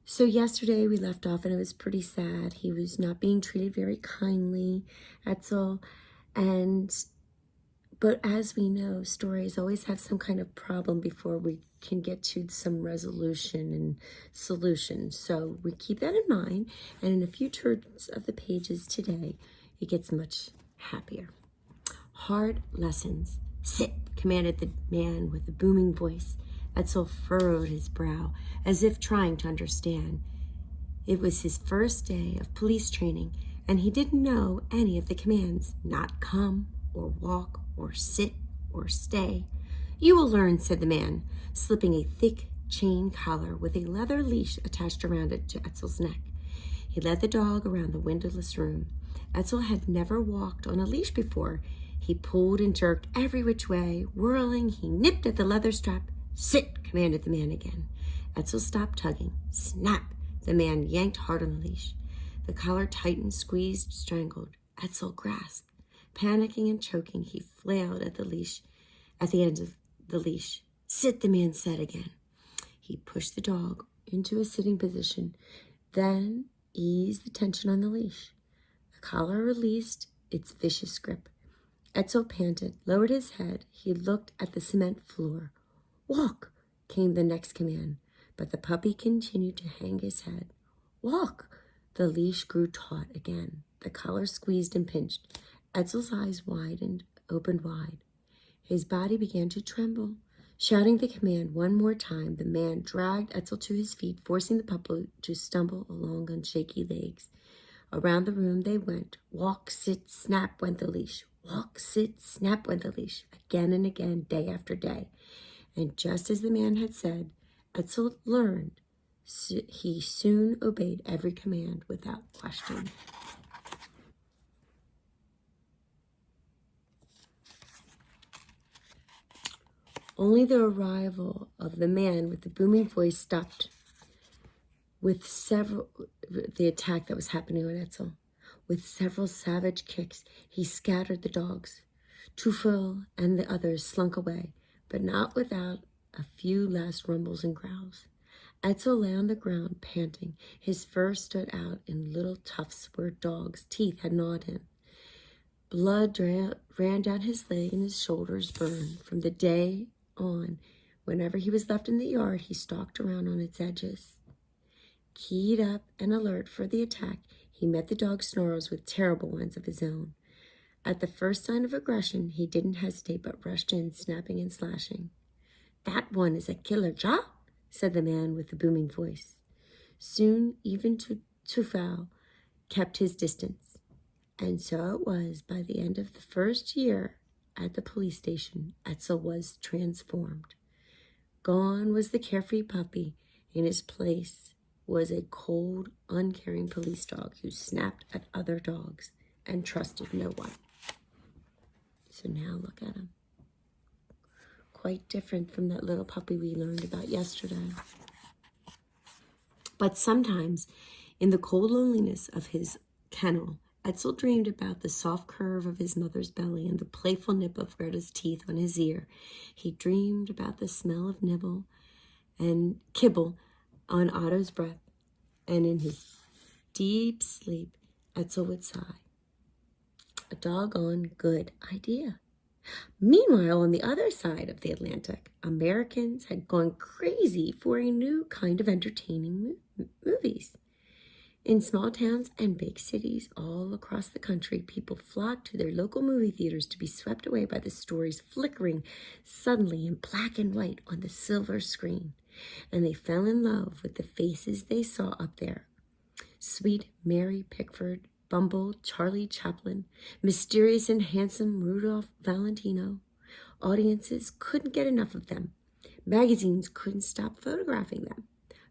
So yesterday we left off and it was pretty sad. He was not being treated very kindly, Etzel. But as we know, stories always have some kind of problem before we can get to some resolution and solution. So we keep that in mind. And in a few turns of the pages today, it gets much happier. Hard lessons. Sit, commanded the man with a booming voice. Etzel furrowed his brow, as if trying to understand. It was his first day of police training, and he didn't know any of the commands. Not come, or walk, or sit, or stay. You will learn, said the man, slipping a thick chain collar with a leather leash attached around it to Etzel's neck. He led the dog around the windowless room. Etzel had never walked on a leash before. He pulled and jerked every which way. Whirling, he nipped at the leather strap. Sit, commanded the man again. Etzel stopped tugging. Snap! The man yanked hard on the leash. The collar tightened, squeezed, strangled. Etzel grasped. Panicking and choking, he flailed at the leash, at the end of the leash. Sit, the man said again. He pushed the dog into a sitting position, then eased the tension on the leash. The collar released its vicious grip. Etzel panted, lowered his head. He looked at the cement floor. Walk, came the next command, but the puppy continued to hang his head. Walk! The leash grew taut again. The collar squeezed and pinched. Etzel's eyes opened wide. His body began to tremble. Shouting the command one more time, the man dragged Etzel to his feet, forcing the puppy to stumble along on shaky legs. Around the room they went. Walk, sit, snap went the leash. Walk, sit, snap went the leash. Again and again, day after day. And just as the man had said, Etzel learned. He soon obeyed every command without question. Only the arrival of the man with the booming voice stopped the attack that was happening on Etzel. With several savage kicks, he scattered the dogs. Teufel and the others slunk away, but not without a few last rumbles and growls. Etzel lay on the ground, panting. His fur stood out in little tufts where dogs' teeth had gnawed him. Blood ran down his leg and his shoulders burned. From the day on, whenever he was left in the yard, he stalked around on its edges. Keyed up and alert for the attack, he met the dog's snarls with terrible ones of his own. At the first sign of aggression, he didn't hesitate but rushed in, snapping and slashing. That one is a killer job, said the man with the booming voice. Soon, even Teufel kept his distance. And so it was by the end of the first year at the police station, Etzel was transformed. Gone was the carefree puppy. In his place was a cold, uncaring police dog who snapped at other dogs and trusted no one. So now look at him. Quite different from that little puppy we learned about yesterday. But sometimes, in the cold loneliness of his kennel, Etzel dreamed about the soft curve of his mother's belly and the playful nip of Greta's teeth on his ear. He dreamed about the smell of nibble and kibble on Otto's breath, and in his deep sleep, Etzel would sigh. A doggone good idea. Meanwhile, on the other side of the Atlantic, Americans had gone crazy for a new kind of entertaining movies. In small towns and big cities all across the country, people flocked to their local movie theaters to be swept away by the stories flickering suddenly in black and white on the silver screen. And they fell in love with the faces they saw up there. Sweet Mary Pickford, Bumble, Charlie Chaplin, mysterious and handsome Rudolph Valentino. Audiences couldn't get enough of them. Magazines couldn't stop photographing them.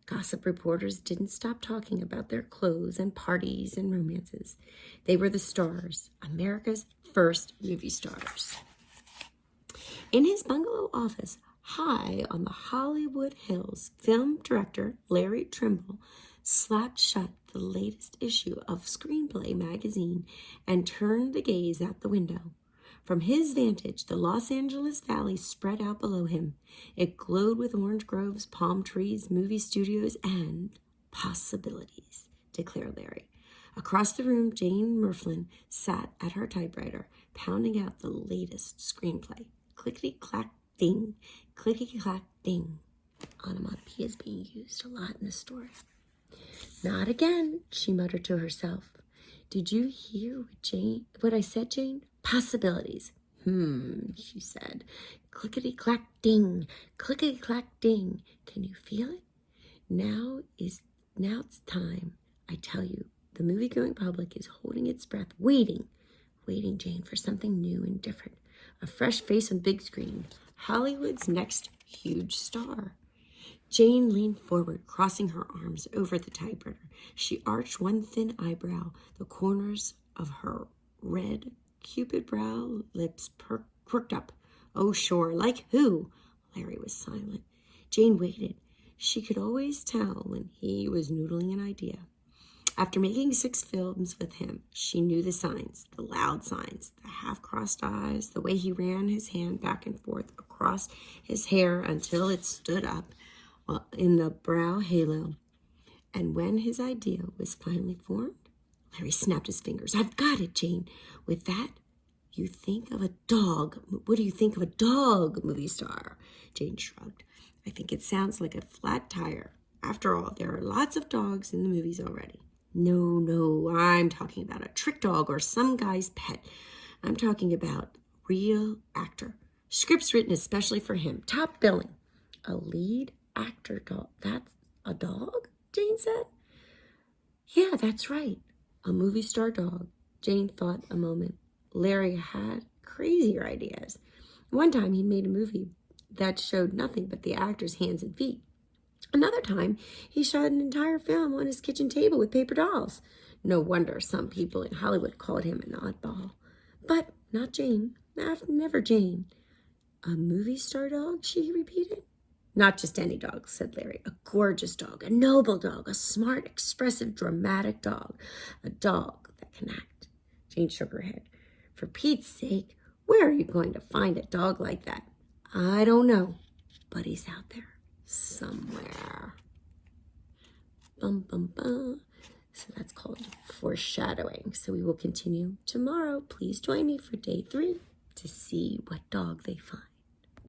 Gossip reporters didn't stop talking about their clothes and parties and romances. They were the stars, America's first movie stars. In his bungalow office, high on the Hollywood Hills, film director Larry Trimble slapped shut the latest issue of Screenplay magazine and turned the gaze out the window. From his vantage, the Los Angeles Valley spread out below him. It glowed with orange groves, palm trees, movie studios, and possibilities, declared Larry. Across the room, Jane Merflin sat at her typewriter, pounding out the latest screenplay. Clickety-clack-ding, clickety-clack-ding. Onomatopoeia is being used a lot in this story. Not again, she muttered to herself. Did you hear what I said, Jane? Possibilities. She said. Clickety-clack-ding, clickety-clack-ding. Can you feel it? Now it's time. I tell you, the movie-going public is holding its breath, waiting, Jane, for something new and different. A fresh face on the big screen. Hollywood's next huge star. Jane leaned forward, crossing her arms over the typewriter. She arched one thin eyebrow. The corners of her red, cupid brow lips quirked up. Oh, sure. Like who? Larry was silent. Jane waited. She could always tell when he was noodling an idea. After making 6 films with him, she knew the signs, the loud signs, the half-crossed eyes, the way he ran his hand back and forth across his hair until it stood up in the brow halo. And when his idea was finally formed, Larry snapped his fingers. I've got it, Jane. With that, you think of a dog. What do you think of a dog, movie star? Jane shrugged. I think it sounds like a flat tire. After all, there are lots of dogs in the movies already. No, I'm talking about a trick dog or some guy's pet. I'm talking about real actor. Scripts written especially for him. Top billing. A lead actor dog. That's a dog? Jane said. Yeah, that's right. A movie star dog. Jane thought a moment. Larry had crazier ideas. One time he made a movie that showed nothing but the actor's hands and feet. Another time, he shot an entire film on his kitchen table with paper dolls. No wonder some people in Hollywood called him an oddball. But not Jane. Never Jane. A movie star dog, she repeated. Not just any dog, said Larry. A gorgeous dog, a noble dog, a smart, expressive, dramatic dog. A dog that can act. Jane shook her head. For Pete's sake, where are you going to find a dog like that? I don't know, but he's out there. Somewhere. Bum, bum, bum. So that's called foreshadowing. So we will continue tomorrow. Please join me for day 3 to see what dog they find.